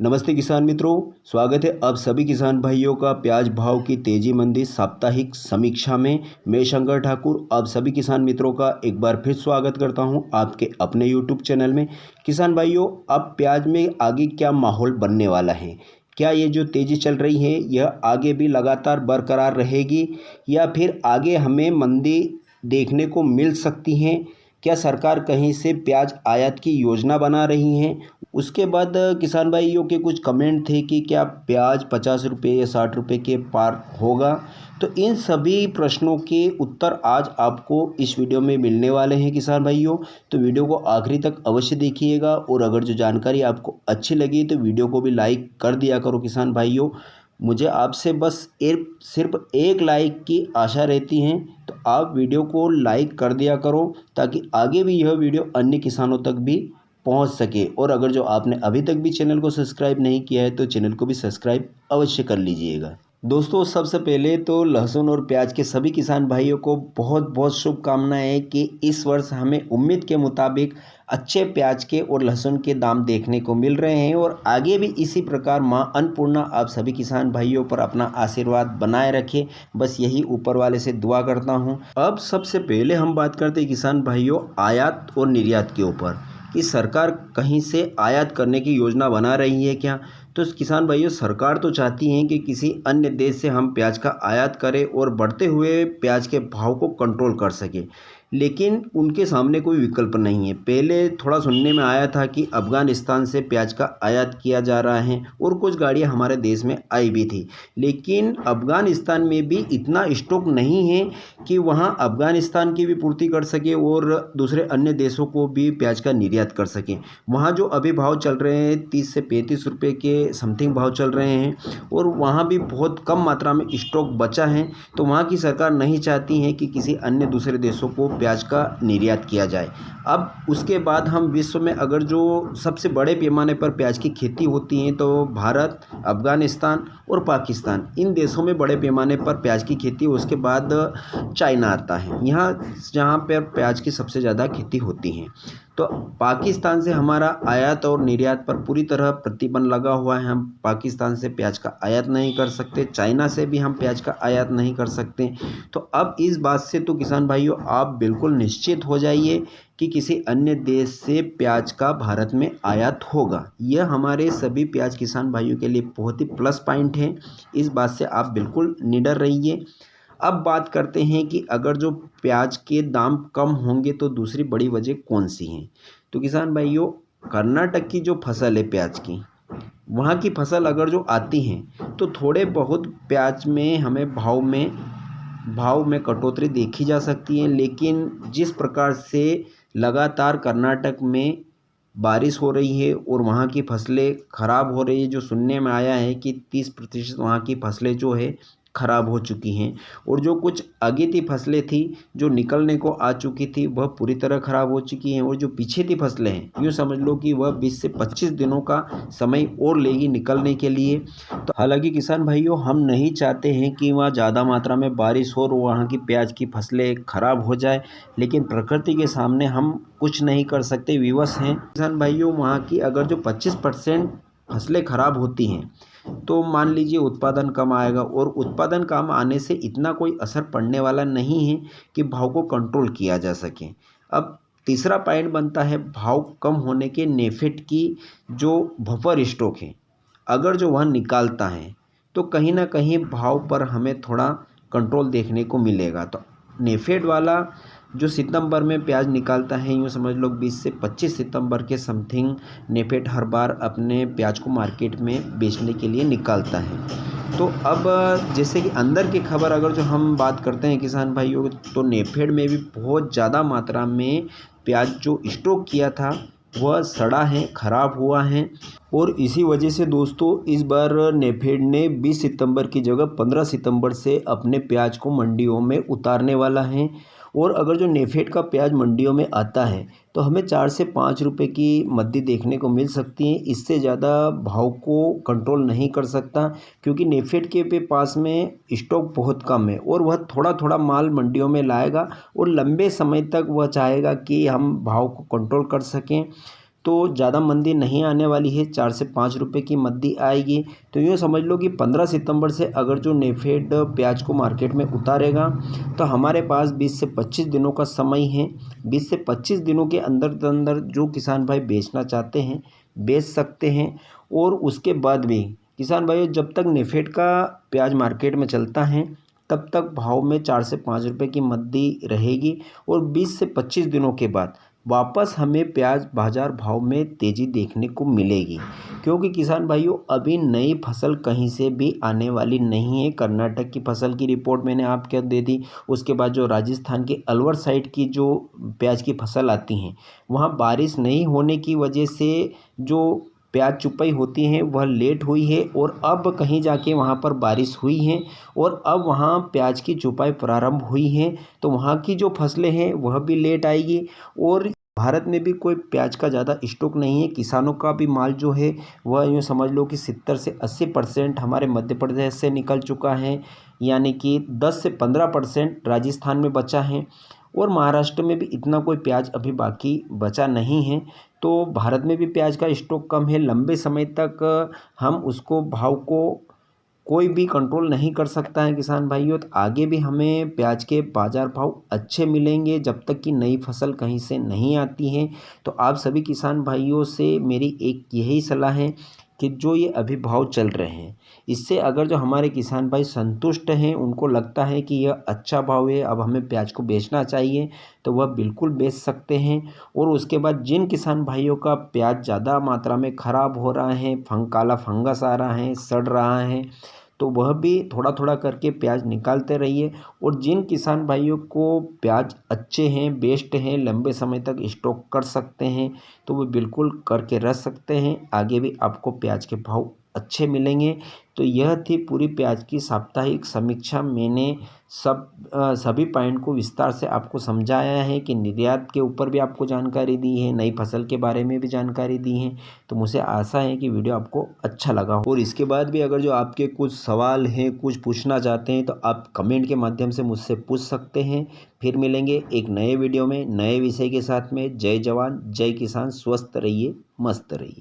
नमस्ते किसान मित्रों, स्वागत है आप सभी किसान भाइयों का प्याज भाव की तेजी मंदी साप्ताहिक समीक्षा में। मैं शंकर ठाकुर आप सभी किसान मित्रों का एक बार फिर स्वागत करता हूं आपके अपने यूट्यूब चैनल में। किसान भाइयों, अब प्याज में आगे क्या माहौल बनने वाला है? क्या ये जो तेज़ी चल रही है यह आगे भी लगातार बरकरार रहेगी या फिर आगे हमें मंदी देखने को मिल सकती है? क्या सरकार कहीं से प्याज आयात की योजना बना रही है? उसके बाद किसान भाइयों के कुछ कमेंट थे कि क्या प्याज 50 रुपये या 60 रुपये के पार होगा। तो इन सभी प्रश्नों के उत्तर आज आपको इस वीडियो में मिलने वाले हैं किसान भाइयों। तो वीडियो को आखिरी तक अवश्य देखिएगा और अगर जो जानकारी आपको अच्छी लगी तो वीडियो को भी लाइक कर दिया करो किसान भाइयों। मुझे आपसे बस सिर्फ एक लाइक की आशा रहती है, तो आप वीडियो को लाइक कर दिया करो ताकि आगे भी यह वीडियो अन्य किसानों तक भी पहुंच सके। और अगर जो आपने अभी तक भी चैनल को सब्सक्राइब नहीं किया है तो चैनल को भी सब्सक्राइब अवश्य कर लीजिएगा। दोस्तों, सबसे पहले तो लहसुन और प्याज के सभी किसान भाइयों को बहुत बहुत शुभकामनाएं कि इस वर्ष हमें उम्मीद के मुताबिक अच्छे प्याज के और लहसुन के दाम देखने को मिल रहे हैं और आगे भी इसी प्रकार मां अन्नपूर्णा आप सभी किसान भाइयों पर अपना आशीर्वाद बनाए रखे। बस यही ऊपर वाले से दुआ करता हूं। अब सबसे पहले हम बात करते हैं किसान भाइयों आयात और निर्यात के ऊपर कि सरकार कहीं से आयात करने की योजना बना रही है क्या। तो किसान भाइयों, सरकार तो चाहती है कि किसी अन्य देश से हम प्याज का आयात करें और बढ़ते हुए प्याज के भाव को कंट्रोल कर सके, लेकिन उनके सामने कोई विकल्प नहीं है। पहले थोड़ा सुनने में आया था कि अफ़गानिस्तान से प्याज का आयात किया जा रहा है और कुछ गाड़ियां हमारे देश में आई भी थी, लेकिन अफ़गानिस्तान में भी इतना स्टॉक नहीं है कि वहां अफ़गानिस्तान की भी पूर्ति कर सके और दूसरे अन्य देशों को भी प्याज का निर्यात कर सके। वहाँ जो अभी भाव चल रहे हैं 30 से 35 रुपये के समथिंग भाव चल रहे हैं और वहाँ भी बहुत कम मात्रा में स्टॉक बचा है। तो वहाँ की सरकार नहीं चाहती है कि किसी अन्य दूसरे देशों को प्याज का निर्यात किया जाए। अब उसके बाद हम विश्व में अगर जो सबसे बड़े पैमाने पर प्याज की खेती होती है तो भारत, अफ़गानिस्तान और पाकिस्तान, इन देशों में बड़े पैमाने पर प्याज की खेती। उसके बाद चाइना आता है यहाँ जहाँ पर प्याज की सबसे ज़्यादा खेती होती है। तो पाकिस्तान से हमारा आयात और निर्यात पर पूरी तरह प्रतिबंध लगा हुआ है। हम पाकिस्तान से प्याज का आयात नहीं कर सकते, चाइना से भी हम प्याज का आयात नहीं कर सकते। तो अब इस बात से तो किसान भाइयों आप बिल्कुल निश्चित हो जाइए कि किसी अन्य देश से प्याज का भारत में आयात होगा। यह हमारे सभी प्याज किसान भाइयों के लिए बहुत ही प्लस पॉइंट है। इस बात से आप बिल्कुल निडर रहिए। अब बात करते हैं कि अगर जो प्याज के दाम कम होंगे तो दूसरी बड़ी वजह कौन सी है। तो किसान भाइयों, कर्नाटक की जो फसल है प्याज की, वहाँ की फसल अगर जो आती है तो थोड़े बहुत प्याज में हमें भाव में कटौती देखी जा सकती है। लेकिन जिस प्रकार से लगातार कर्नाटक में बारिश हो रही है और वहाँ की फसलें ख़राब हो रही है, जो सुनने में आया है कि 30% वहाँ की फसलें जो है ख़राब हो चुकी हैं और जो कुछ अगेती फसलें थी जो निकलने को आ चुकी थी वह पूरी तरह ख़राब हो चुकी हैं और जो पीछे की फसलें हैं यूँ समझ लो कि वह 20 से 25 दिनों का समय और लेगी निकलने के लिए। तो हालांकि किसान भाइयों, हम नहीं चाहते हैं कि वहाँ ज़्यादा मात्रा में बारिश हो और वहाँ की प्याज की फसलें ख़राब हो जाए, लेकिन प्रकृति के सामने हम कुछ नहीं कर सकते, विवश हैं किसान भाइयों। वहाँ की अगर जो 25% फसलें ख़राब होती हैं तो मान लीजिए उत्पादन कम आएगा और उत्पादन कम आने से इतना कोई असर पड़ने वाला नहीं है कि भाव को कंट्रोल किया जा सके। अब तीसरा पॉइंट बनता है भाव कम होने के नेफेड की जो बफर स्टॉक है, अगर जो वह निकालता है तो कहीं ना कहीं भाव पर हमें थोड़ा कंट्रोल देखने को मिलेगा। तो नेफेड वाला जो सितंबर में प्याज निकालता है, यूँ समझ लो 20 से 25 सितंबर के समथिंग नेफेड हर बार अपने प्याज को मार्केट में बेचने के लिए निकालता है। तो अब जैसे कि अंदर की खबर अगर जो हम बात करते हैं किसान भाइयों, तो नेफेड में भी बहुत ज़्यादा मात्रा में प्याज जो स्टॉक किया था वह सड़ा है, ख़राब हुआ है। और इसी वजह से दोस्तों इस बार नेफेड ने 20 सितंबर की जगह 15 सितंबर से अपने प्याज को मंडियों में उतारने वाला है। और अगर जो नेफेड का प्याज मंडियों में आता है तो हमें 4 से 5 रुपए की मद्दी देखने को मिल सकती है। इससे ज़्यादा भाव को कंट्रोल नहीं कर सकता क्योंकि नेफेड के पास में स्टॉक बहुत कम है और वह थोड़ा थोड़ा माल मंडियों में लाएगा और लंबे समय तक वह चाहेगा कि हम भाव को कंट्रोल कर सकें। तो ज़्यादा मंदी नहीं आने वाली है, 4 से 5 रुपए की मंदी आएगी। तो यूँ समझ लो कि 15 सितंबर से अगर जो नेफेड प्याज को मार्केट में उतारेगा तो हमारे पास 20 से 25 दिनों का समय है। 20 से 25 दिनों के अंदर जो किसान भाई बेचना चाहते हैं बेच सकते हैं। और उसके बाद भी किसान भाइयों, जब तक नेफेड का प्याज मार्केट में चलता है तब तक भाव में 4 से 5 रुपए की मंदी रहेगी। और 20 से 25 दिनों के बाद वापस हमें प्याज बाज़ार भाव में तेज़ी देखने को मिलेगी, क्योंकि किसान भाइयों अभी नई फसल कहीं से भी आने वाली नहीं है। कर्नाटक की फसल की रिपोर्ट मैंने आपको दे दी, उसके बाद जो राजस्थान के अलवर साइड की जो प्याज की फसल आती हैं वहाँ बारिश नहीं होने की वजह से जो प्याज चुपाई होती है वह लेट हुई है। और अब कहीं जाके वहाँ पर बारिश हुई है और अब वहाँ प्याज की चुपाई प्रारंभ हुई है, तो वहाँ की जो फसलें हैं वह भी लेट आएगी। और भारत में भी कोई प्याज का ज़्यादा स्टॉक नहीं है। किसानों का भी माल जो है वह यूँ समझ लो कि 70 से 80% हमारे मध्य प्रदेश से निकल चुका है, यानी कि 10 से 15% राजस्थान में बचा है। और महाराष्ट्र में भी इतना कोई प्याज अभी बाकी बचा नहीं है। तो भारत में भी प्याज का स्टॉक कम है। लंबे समय तक हम उसको भाव को कोई भी कंट्रोल नहीं कर सकता है किसान भाइयों। तो आगे भी हमें प्याज के बाज़ार भाव अच्छे मिलेंगे जब तक कि नई फसल कहीं से नहीं आती है। तो आप सभी किसान भाइयों से मेरी एक यही सलाह है कि जो ये अभी भाव चल रहे हैं इससे अगर जो हमारे किसान भाई संतुष्ट हैं, उनको लगता है कि यह अच्छा भाव है, अब हमें प्याज को बेचना चाहिए, तो वह बिल्कुल बेच सकते हैं। और उसके बाद जिन किसान भाइयों का प्याज ज़्यादा मात्रा में ख़राब हो रहा है, काला फंगस आ रहा है, सड़ रहा है, तो वह भी थोड़ा थोड़ा करके प्याज निकालते रहिए। और जिन किसान भाइयों को प्याज अच्छे हैं, बेस्ट हैं, लंबे समय तक स्टॉक कर सकते हैं, तो वो बिल्कुल करके रख सकते हैं। आगे भी आपको प्याज के भाव अच्छे मिलेंगे। तो यह थी पूरी प्याज की साप्ताहिक समीक्षा। मैंने सभी पॉइंट को विस्तार से आपको समझाया है कि निर्यात के ऊपर भी आपको जानकारी दी है, नई फसल के बारे में भी जानकारी दी है। तो मुझे आशा है कि वीडियो आपको अच्छा लगा हो। और इसके बाद भी अगर जो आपके कुछ सवाल हैं, कुछ पूछना चाहते हैं, तो आप कमेंट के माध्यम से मुझसे पूछ सकते हैं। फिर मिलेंगे एक नए वीडियो में नए विषय के साथ में। जय जवान जय किसान, स्वस्थ रहिए, मस्त रहिए।